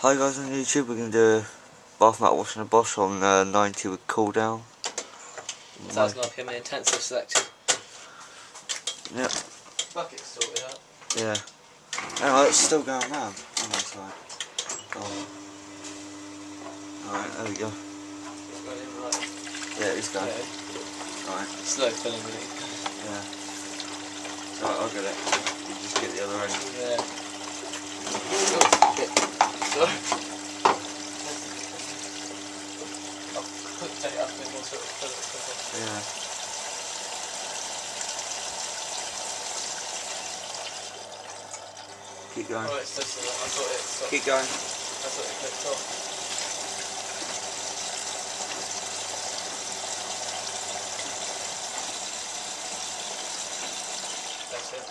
Hi guys on YouTube, we're going to do a bath mat wash and a Bosch on 90 with Cooldown. So it's going to be my intensive selection. Yep. Bucket's sorted out. Yeah. Anyway, it's still going round on that side. Oh. Alright, there we go. It's going in right. Yeah, it's going. Yeah. Alright. Slow filling really. Yeah. So I'll get it. You just get the other end. Yeah. Oh, shit. Sorry. I'll quick take it up a bit more so it'll fill it quicker. Yeah. Keep going. Oh, it's just I thought it stopped. Keep going. I thought it clicked off. That's it.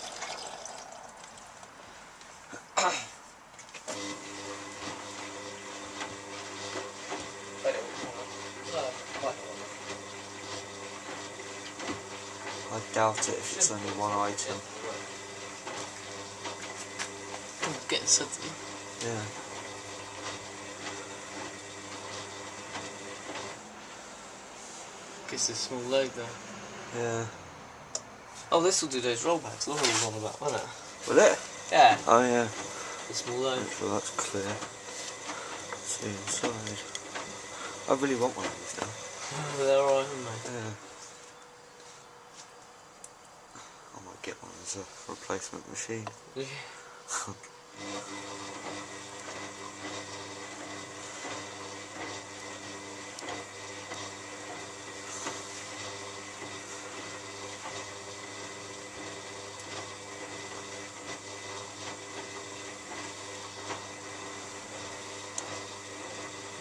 I doubt it if it's only one item. I'm getting suddenly. Yeah. Gives a small load though. Yeah. Oh, this will do those rollbacks. Laura was on about, wasn't it? Will it? Yeah. Oh yeah. The small load. Make sure that's clear. Let's see inside. I really want one of these now. They're alright, aren't they? Yeah. I might get one as a replacement machine. Yeah.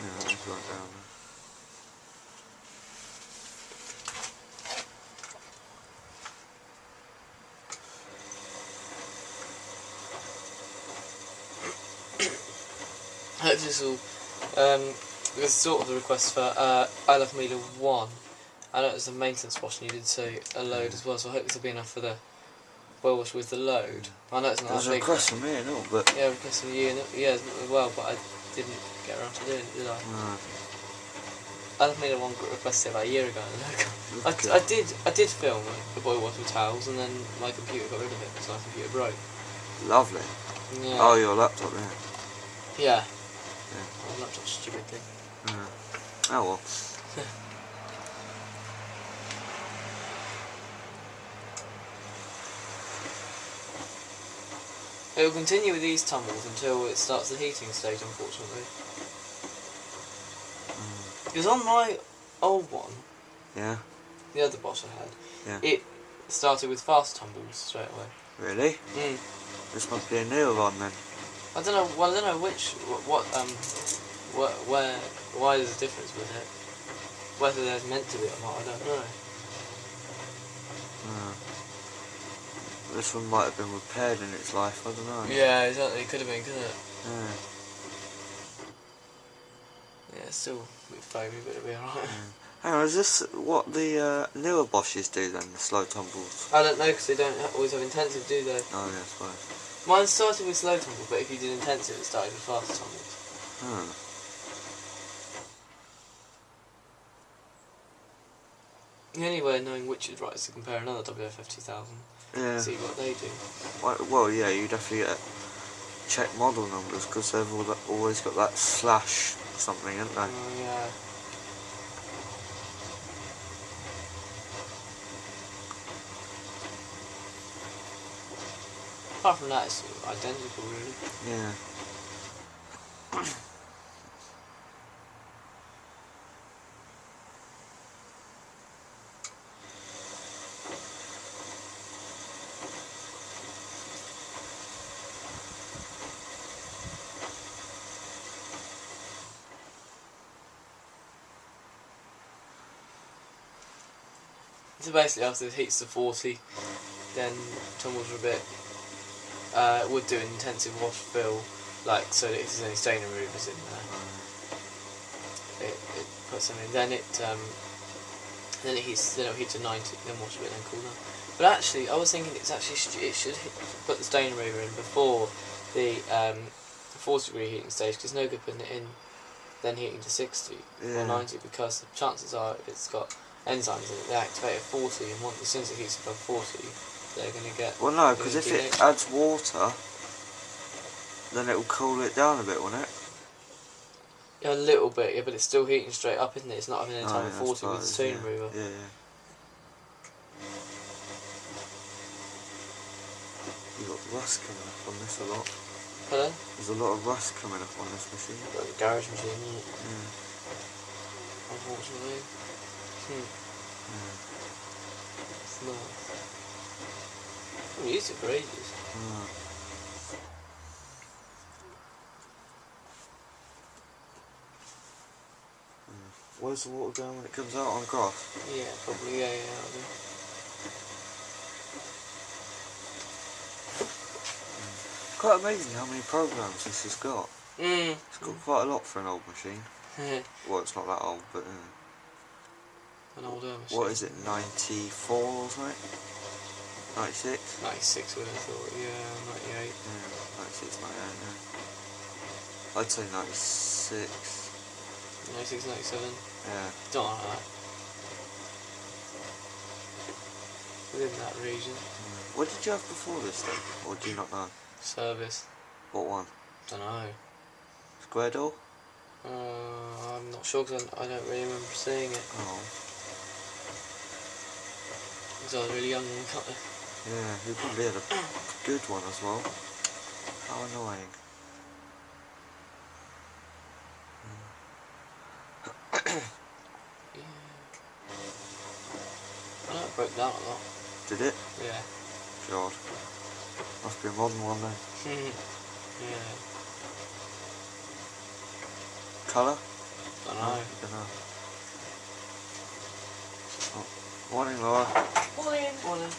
Yeah, that was right down there. I hope this will, because sort of the request for I Love Mila 1. I know it was a maintenance wash and you did say a load as well, so I hope this will be enough for the well wash with the load. I know it's not There's that a big. request from me and all, but... Yeah, request from you, and yeah, as well, but I didn't get around to doing it, did I? No. I Love Mila 1 requested about a year ago. I did film the boy wash with towels, and then my computer got rid of it because my computer broke. Lovely. Yeah. Oh, your laptop, yeah. Yeah. Yeah. Oh, laptop's a stupid thing. Yeah. Oh well. It will continue with these tumbles until it starts the heating stage, unfortunately. Because on my old one, Yeah. the other Bosch I had, Yeah. it started with fast tumbles straight away. Really? Mm. This must be a newer one then. I don't know. Well, I don't know why there's a difference with it. Whether there's meant to be or not, I don't know. This one might have been repaired in its life, I don't know. Yeah, exactly. It could have been, couldn't it? Yeah. Yeah, it's still a bit foamy, but it'll be alright. Yeah. Hang on, is this what the newer Bosches do then, the slow tumbles? I don't know, because they don't always have intensive, do they? Oh yeah, I suppose. Mine started with slow tumble, but if you did intensive, it started with fast tumbles. Hmm. The only way of knowing which is right is to compare another WFF2000. Yeah. See what they do. Well, yeah, you definitely get check model numbers because they've always got that slash something, haven't they? Oh yeah. Apart from that, it's identical, really. Yeah. So basically, after it heats to 40, then tumbles are a bit. Would do an intensive wash fill, like so that if there's any stain removers in there, it puts them in. Then it heats. Then it'll heat to 90. Then wash a bit, then cool down. But actually, I was thinking it should put the stain remover in before the 40 degree heating stage, because it's no good putting it in then heating to 60 or 90, because the chances are if it's got enzymes in it, they activate at 40, and once, as soon as it heats above 40, they're going to get... Well, no, because if it adds water, then it will cool it down a bit, won't it? Yeah, a little bit, yeah, but it's still heating straight up, isn't it? It's not having any time at 40 with the steam remover. Yeah, yeah. You've got rust coming up on this a lot. Pardon? There's a lot of rust coming up on this machine. Like the garage machine, isn't it? Yeah. Unfortunately. Yeah. It's nice. We used it for ages. Where's the water going when it comes out on the grass? Yeah, probably, yeah, I'll do. Quite amazing how many programs this has got. It's got quite a lot for an old machine. Well, it's not that old, but... An older machine. What is it, 94 or something? 96? 96 would have thought, yeah, 98. Yeah, 96, 98, yeah. I'd say 96. 96, 97. Yeah. Don't like that. Within that region. What did you have before this then? Or do you not know? Service. What one? Don't know. Square door? I'm not sure because I don't really remember seeing it. Oh. Because I was really young when we got it. Yeah, you probably had a good one as well. How annoying. Yeah. I know it broke down a lot. Did it? Yeah. God. Must be a modern one then. Yeah. Colour? Don't know. Don't know. Oh. Morning, Laura. Morning. Morning.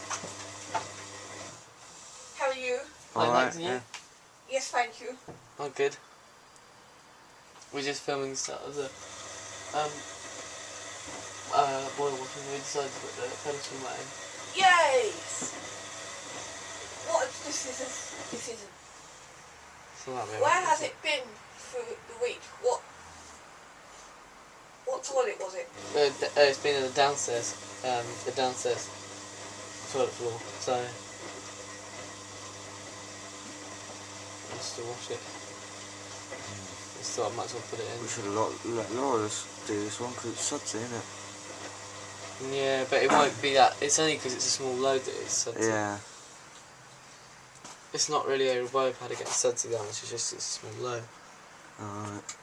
How are you? Alright, you? yeah. Yes, thank you. Oh, good. We're just filming stuff of the boil water, and we decided to put the pedestal mat in. Yes. What? This isn't. So that'll be Where alright. has it been for the week? What toilet was it? It's been in the downstairs toilet floor, so I'll still wash it. So I might as well put it in. We should have let Laura just do this one because it's sudsy, isn't it? Yeah, but it won't be that. It's only because it's a small load that it's sudsy. Yeah. It's not really a reverb pad against sudsy that much, it's just a small load. Alright.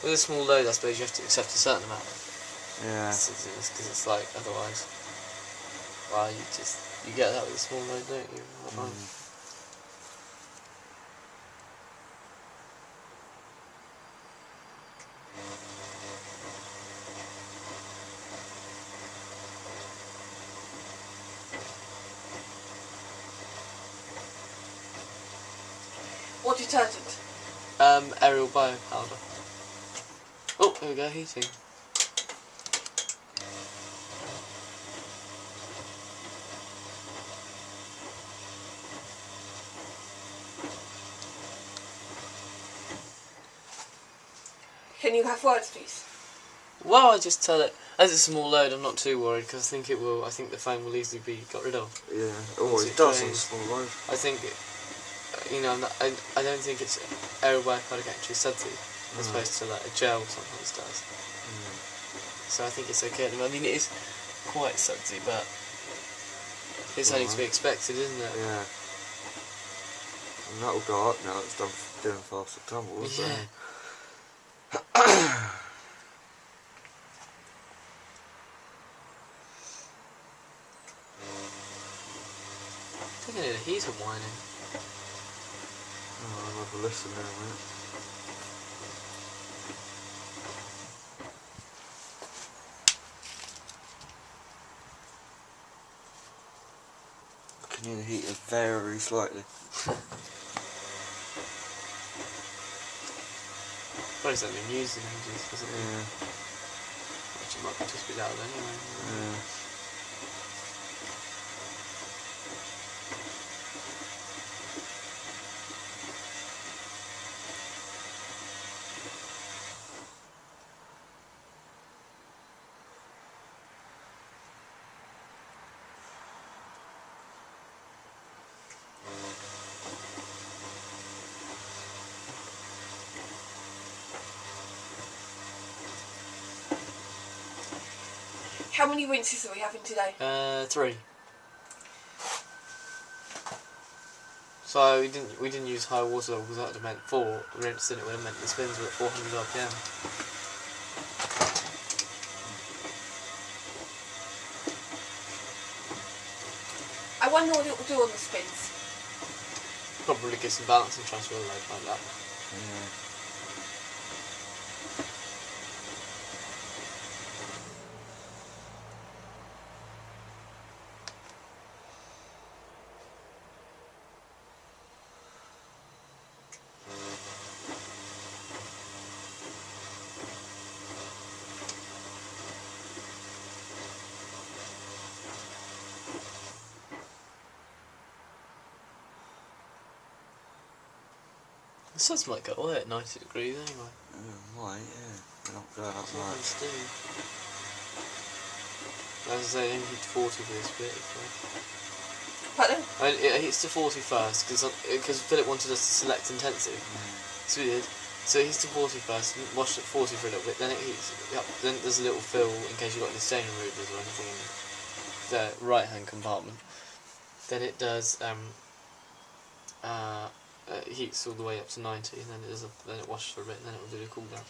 With a small load, I suppose you have to accept a certain amount. Yeah. Because it's like, otherwise, well, you get that with a small load, don't you? What detergent? Aerial bio powder. Oh, here we go, heating. Can you have words, please? Well, I just tell it, as it's a small load, I'm not too worried because I think the foam will easily be got rid of. Yeah. Oh, it does on a small load. I think, I don't think it's aerial bio powder actually sudsy, as opposed to like a gel sometimes does. So I think it's okay. I mean, it is quite sudsy, but it's only to be expected, isn't it? Yeah. And that'll go up now it's done doing faster tumbles. Yeah. I think I need a heater whining. Oh, I'll have a listen now, mate. I can hear the heater very slightly. Well, it's not been used in ages, hasn't it? Yeah. Which it might just be loud anyway. Yeah. How many rinses are we having today? 3. So we didn't use high water level because that would have meant 4 rinse, and it would have meant the spins were at 400 RPM. I wonder what it will do on the spins. Probably get some balance and transfer load like that. Yeah. The suns might go away at 90 degrees anyway. Might, yeah. They're not going up That's what much. they do. As I say, it only hit to 40 for this bit. Pardon? It hits to 40 first because Philip wanted us to select intensive. So we did. So it hits to 40 first, and washed at 40 for a little bit, then it hits up, then there's a little fill in case you've got any stain removers or anything in the right hand compartment. Then it does it heats all the way up to 90, and then then it washes for a bit, and then it will do the cool down.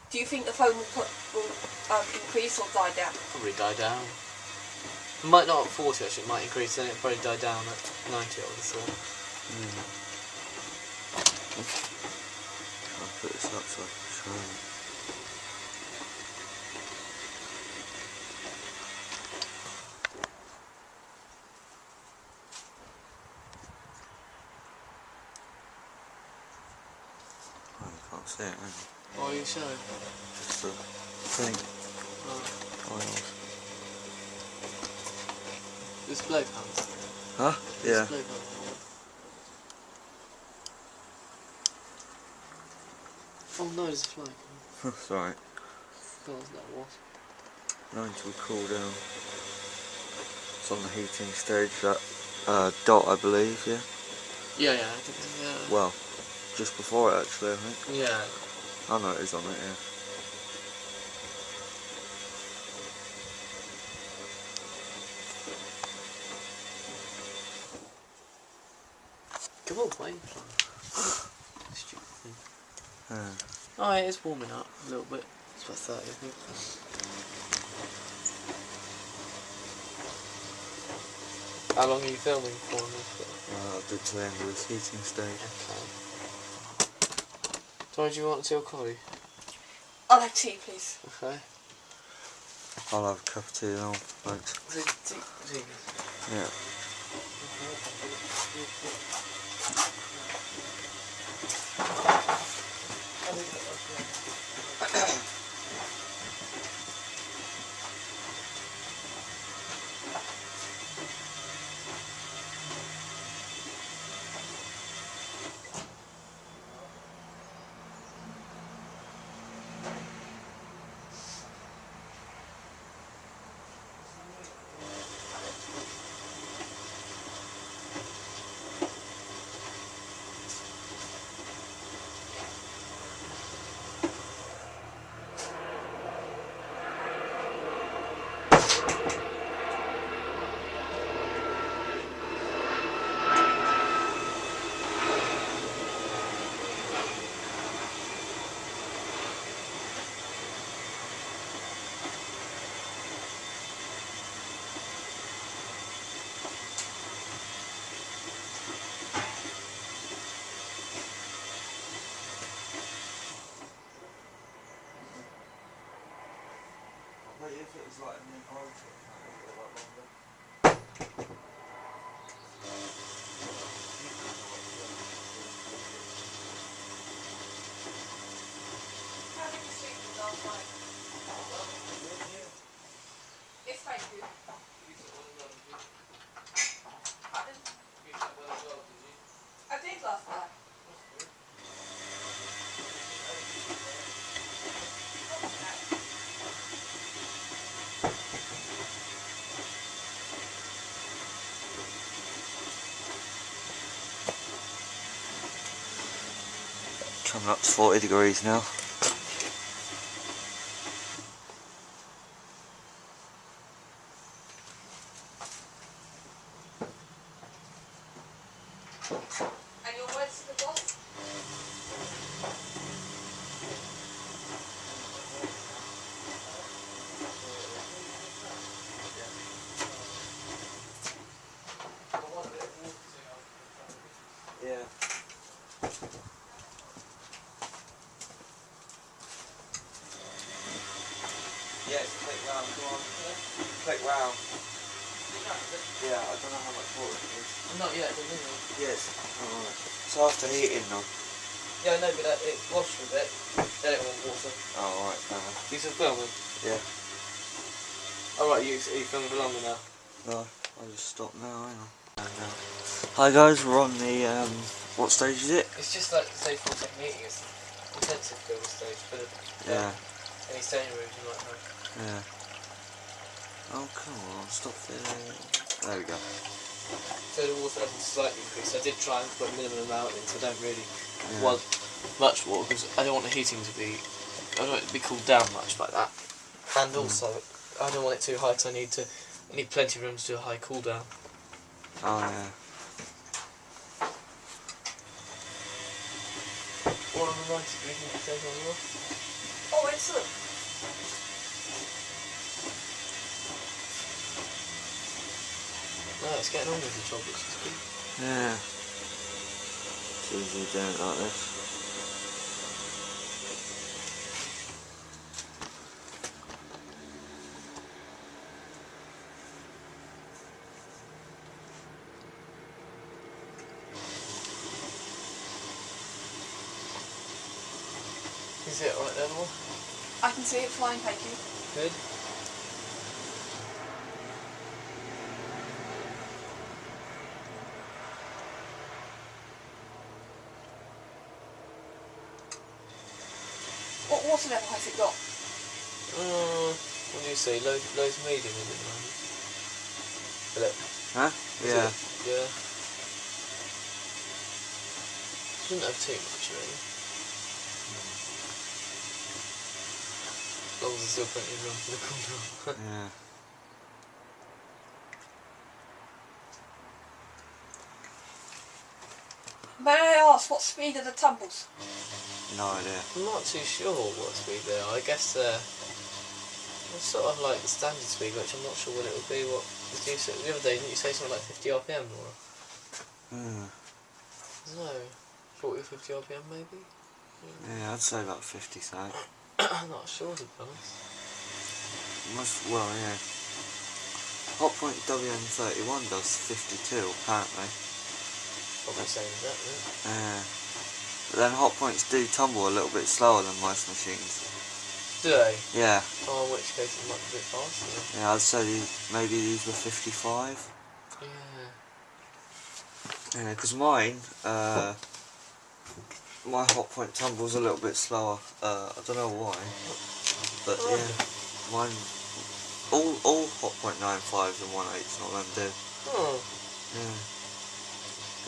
Do you think the foam will increase or die down? Probably die down. It might not at 40 actually, it might increase, then it'll probably die down at 90 I would have thought. I'll put this up so I can show you. Oh, you can't see it, can you? What are you showing? Just the thing. Tiles. Display panels. Huh? Yeah. Display panels. Oh no, there's a fly. That's alright. Oh, there's no wasp. Going to cool down. It's on the heating stage, that dot I believe, yeah? Yeah, I think so, yeah. Well, just before it actually, I think. Yeah. I know it is on it, yeah. Come on, plane. Stupid thing. Yeah. Oh, it is warming up a little bit. It's about 30, I think. How long are you filming for on this bit? I'll do to the end of this heating stage. Okay. So, do you want tea or coffee? I'll have tea, please. Okay. I'll have a cup of tea now, thanks. Tea. Yeah. But if it was like a new motor, it might be a lot longer. How did you sleep last night? Yes, thank you. Pardon? I did last night. Coming up to 40 degrees now. And your words to the boss? Yeah. Yes, click round, go on. Click round. Yeah, I don't know how much water it is. Not yet, didn't you? Yes. Alright. So after heating though. Yeah, no, but it washed for a bit. Then it went water. Oh, alright, fair enough. You still filming? Yeah. Alright, you filming for longer now? No, I'll just stop now, hang on. Hi guys, we're on the, what stage is it? It's just like stage 4 technique, it's intensive build stage, but Yeah. any staging moves you might have. Yeah. Oh, come on, stop filling. There we go. So the water level slightly increased. I did try and put a minimum amount in, so I don't really Yeah. want much water, because I don't want the heating to be, I don't want it to be cooled down much like that. And also, I don't want it too high, because I need plenty of room to do a high cool down. Oh, yeah. What are the 90 degrees you can take on the off? Oh, excellent. No, it's getting on with the job, which is good. Yeah. It's easy doing it like this. Is it right level? I can see it flying, thank you. Good. What water level has it got? What do you say? Low's medium, is it? Philip? Huh? Yeah. Yeah. Shouldn't have too much, really. As long as there's still plenty of room for the cool down. Yeah. May I ask, what speed are the tumbles? No idea. I'm not too sure what speed they are. I guess they're sort of like the standard speed, which I'm not sure what it would be. What did you say the other day? Didn't you say something like 50 RPM, Laura? No, 40 or 50 RPM maybe. Yeah, I'd say about 50 something. I'm not sure to be honest. Well, yeah. Hotpoint WM31 does 52 apparently. Probably the same as that, isn't it? Yeah. But then hotpoints do tumble a little bit slower than most machines. Do they? Yeah. Oh, in which case it might be a bit faster then. Yeah, I'd say maybe these were 55. Yeah. Yeah, because mine, my hotpoint tumbles a little bit slower. I don't know why, but yeah, mine, all hotpoint 95s and 18s, not them do. Oh.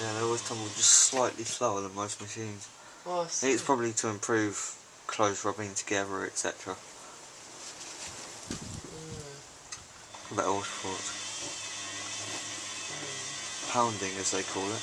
Yeah, they always tumble just slightly slower than most machines. Oh, I I think it's probably to improve clothes rubbing together, etc. Better water force. Pounding, as they call it.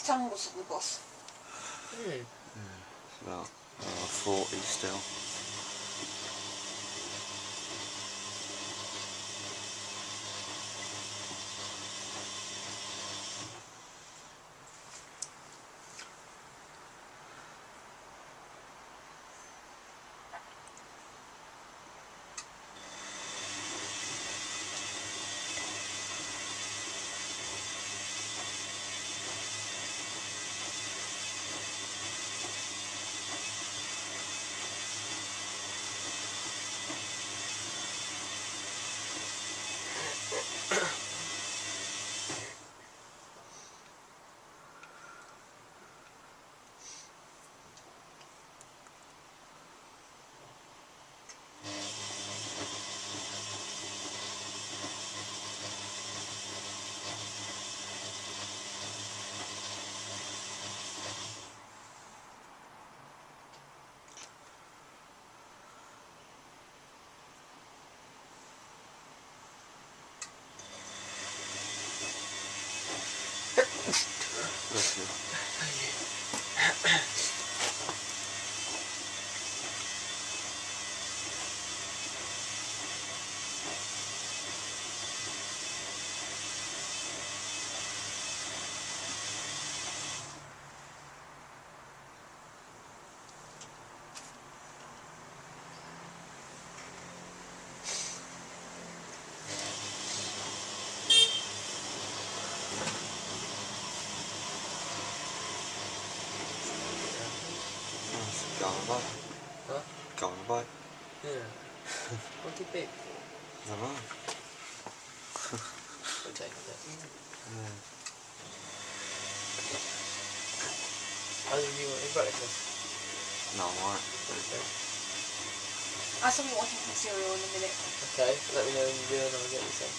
tangles on the bus. Hmm. It's about 40 still. Bless you. Going by. Huh? Going by. Yeah. What do you pick? I don't know. We'll take it. Yeah. How do you want your breakfast? No, I'm alright. Okay. I saw you wanting some cereal in a minute. Okay, let me know when you do and I'll get you some.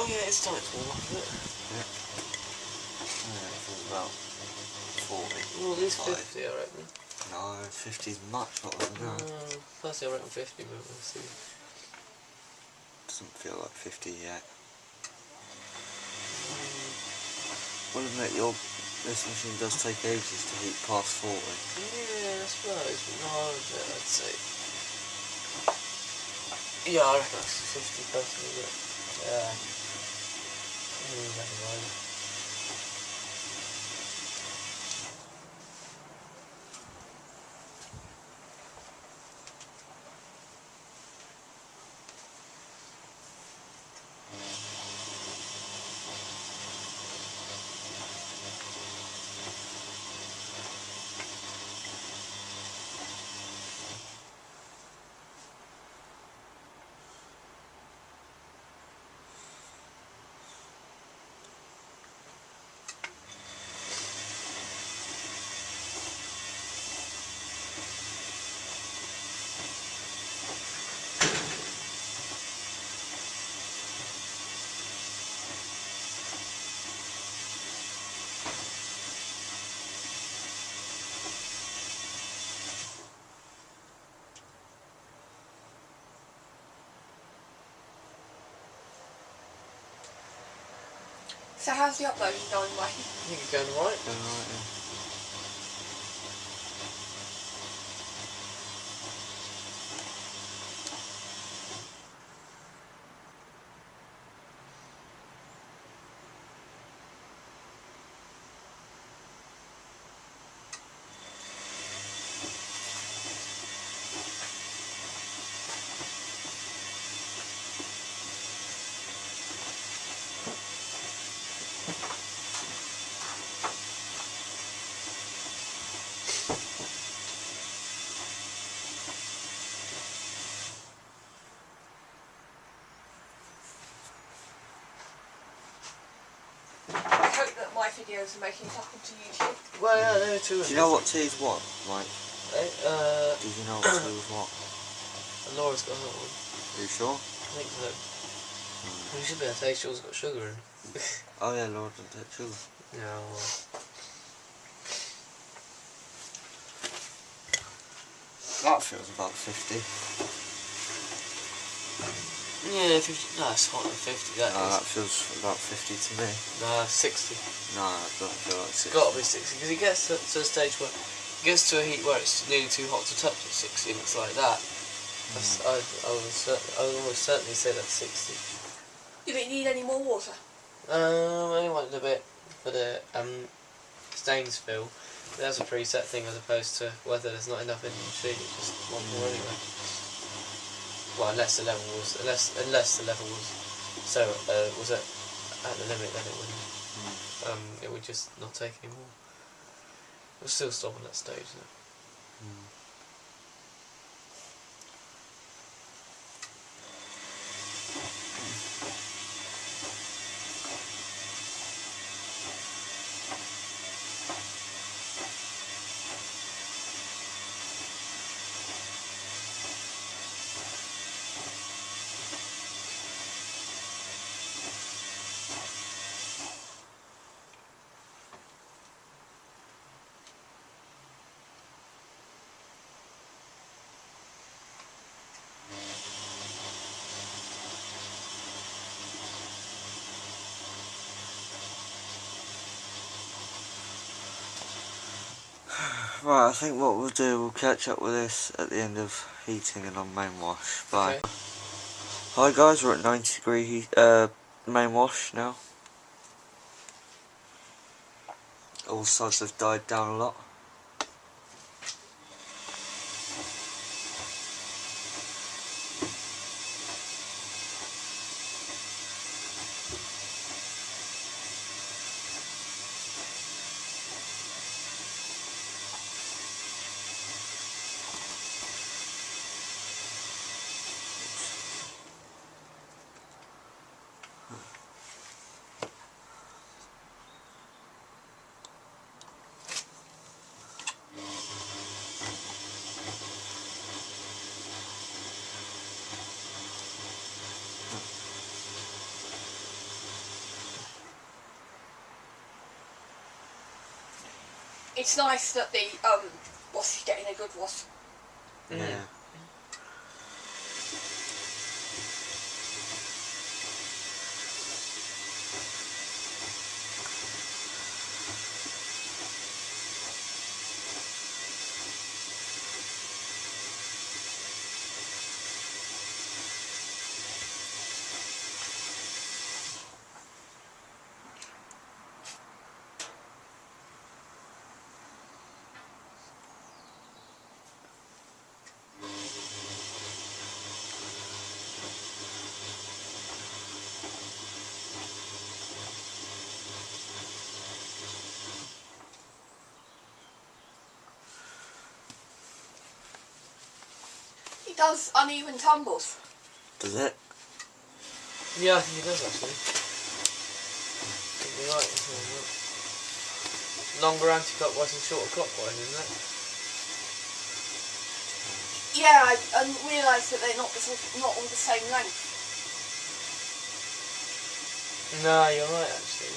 Oh yeah, it's time to warm up, isn't it? Yeah. Yeah, it feels about 40. Well, at least 50, I reckon. No, 50's much hotter than that. Personally, I reckon 50, but we'll see. Doesn't feel like 50 yet. Well, admit, this machine does take ages to heat past 40. Yeah, I suppose, but no, I'd say. Yeah, I reckon that's 50 personally, but yeah. Never mind. So how's the uploading going, Mike? I think it's going alright. Going alright, yeah. I hope that my videos are making it up onto YouTube. Well, yeah, there are two of Do you know what tea is what? Like, Did did you know what tea was what? Laura's got another one. Are you sure? I think so. Well, you should be able to taste yours got sugar in. Oh yeah, Lord, and take sugar. Yeah, well. That feels about 50. Yeah, 50. No, it's hot than 50. That No, is. that feels about 50 to me. No, 60. No, it doesn't feel like 60. It's got to be 60 because it gets to a stage where it gets to a heat where it's nearly too hot to touch at 60, and it's like that. I would almost certainly say that's 60. You don't need any more water. I only wanted a bit for the stains fill. That's a preset thing as opposed to whether there's not enough in the machine. You just want more anyway. Well, unless the level was so was at the limit, then it would just not take any more. We'll still stop on that stage though. Right, I think what we'll do, we'll catch up with this at the end of heating and on main wash. Bye. Okay. Hi guys, we're at 90 degree main wash now. All suds have died down a lot. It's nice that the wash is getting a good wash. Yeah. It does uneven tumbles. Does it? Yeah, I think it does actually. You're right. Longer anti-clockwise and shorter clockwise, isn't it? Yeah, I realised that they're not all the same length. No, you're right actually.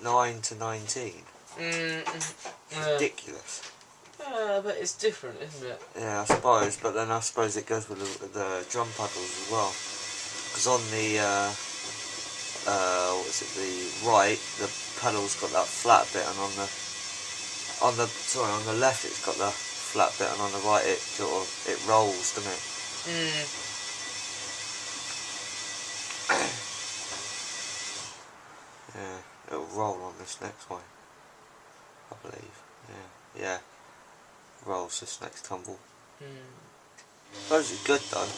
Nine to 19. Ridiculous. But it's different, isn't it? Yeah, I suppose, but then I suppose it goes with the drum paddles as well. Because on the the right, the pedal's got that flat bit, and on the left it's got the flat bit, and on the right it rolls, doesn't it? Yeah, it'll roll on this next one, I believe. Yeah. Rolls this next tumble. Suppose it's good though.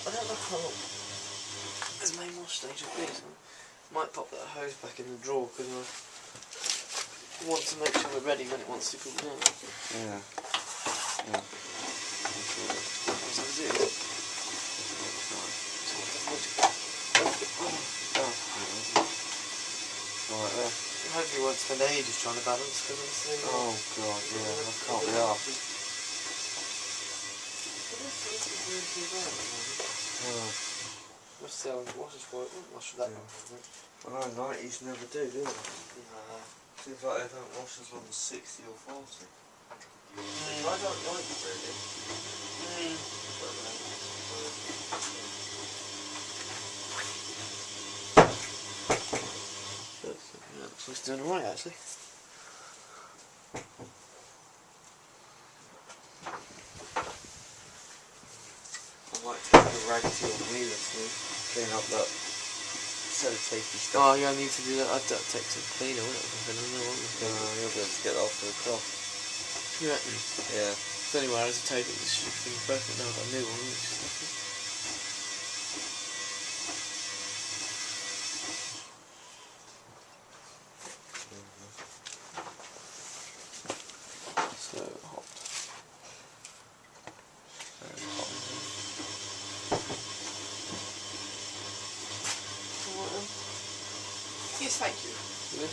I don't know how long this main wash stage will be, so I might pop that hose back in the drawer because want to make sure we're ready when it wants to cool down. Yeah. Yeah. Right there. Hopefully you won't spend ages trying to balance because obviously... Oh god, yeah, I can't be arsed. Let's see how wash this for it. Wash that one. I know 90s never do they? Nah. Seems like they don't wash as long as 60 or 40. Mm. I don't like it really. Yeah, looks like it's doing alright actually. I might take a rag to your wheeler to clean up that sellotapey stuff. Oh yeah, I need to do that. I'd take some cleaner, wouldn't it? I don't know what You'll be able to get that off with a cloth. you reckon? Yeah. So anyway, as a tape it should be broken now, I've got a new one, which is lucky. So hot. Very hot. Alright then. Yes, thank you. Good.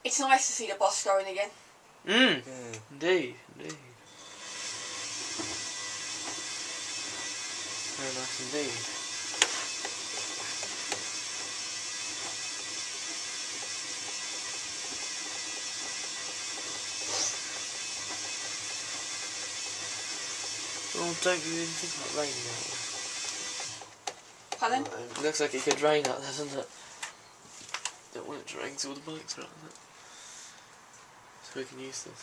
It's nice to see the Bosch going again. Mmm. Yeah. Indeed, indeed. Very nice indeed. Oh, don't you even think about raining out there? Pardon? It looks like it could rain out there, doesn't it? Don't want it to rain till the bikes are out there. So we can use this.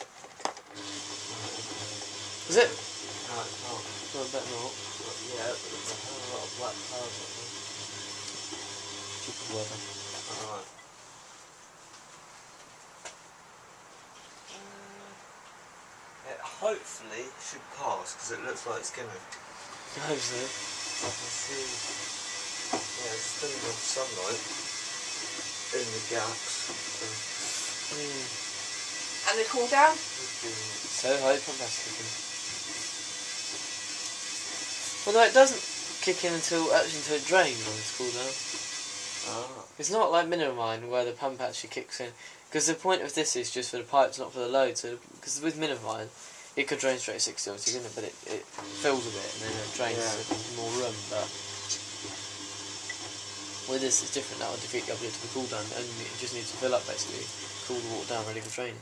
Is it? No, it's not. No, I bet not. Yeah, but there's a hell of a lot of black clouds up there. Stupid weather. Alright. It hopefully should pass because it looks like it's going to. I hope so. I can see. Yeah, it's still enough sunlight in the gaps. And the cool down? So high fantastic. Well, no, it doesn't kick in until it drains on this cooldown. Ah. It's not like Minimine where the pump actually kicks in. Because the point of this is just for the pipes, not for the load. So, because with Minimine, it could drain straight at 60 obviously, couldn't it? But it fills a bit and then it drains so there's more room. But with this, it's different now. Defeat the uplift to the cooldown, and it just needs to fill up basically, cool the water down, ready for training.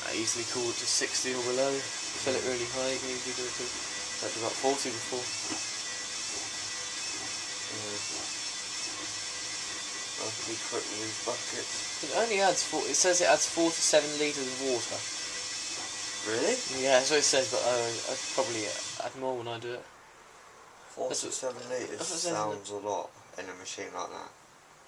I easily cool it to 60 or below. Fill it really high. You can easily do it to about 40 before. I have to be quick with these buckets. It only adds it says it adds 4 to 7 litres of water. Really? Yeah, that's what it says, but I'd probably add more when I do it. 4 to 7 litres sounds a lot in a machine like that.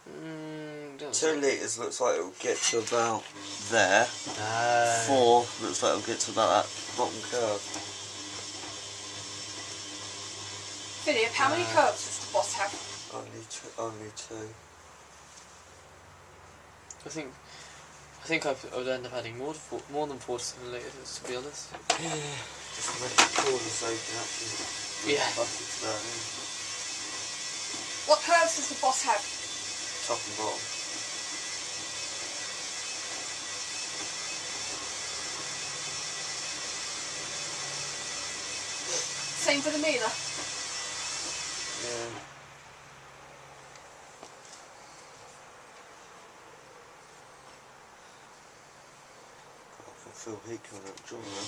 2 litres looks like it will get to about there. 4 looks like it will get to about that bottom curve. Philip, how many curves does the Bosch have? Only 2. I think I would end up adding more than 4 to 7 litres, to be honest. Just to make it cool so you can actually put the buckets there. What curves does the Bosch have? Top and bottom. Same for the Mila? Yeah. I can feel heat coming up the jaw now.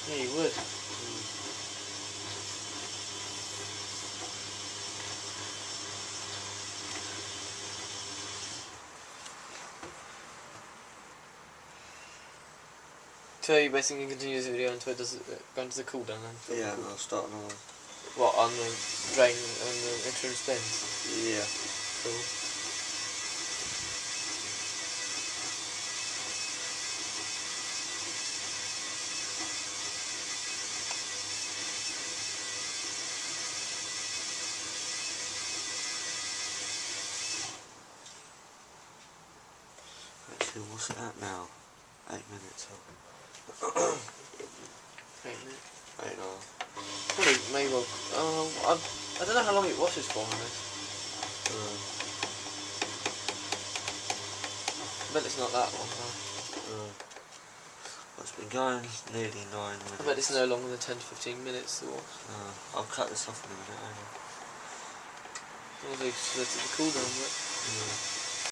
Yeah, you would. So you basically continue this video until it does go into the cooldown then? Yeah, and I'll start another. What, on the drain and the interim spins? Yeah. Cool. what's it at now? 8 minutes. 8 minutes. 8 hours. Probably, maybe. I don't know how long it washes for on this. I bet it's not that long though. It's been going nearly 9 minutes. I bet it's no longer than 10 to 15 minutes to wash. I'll cut this off in a minute. We'll do the cooldown bit.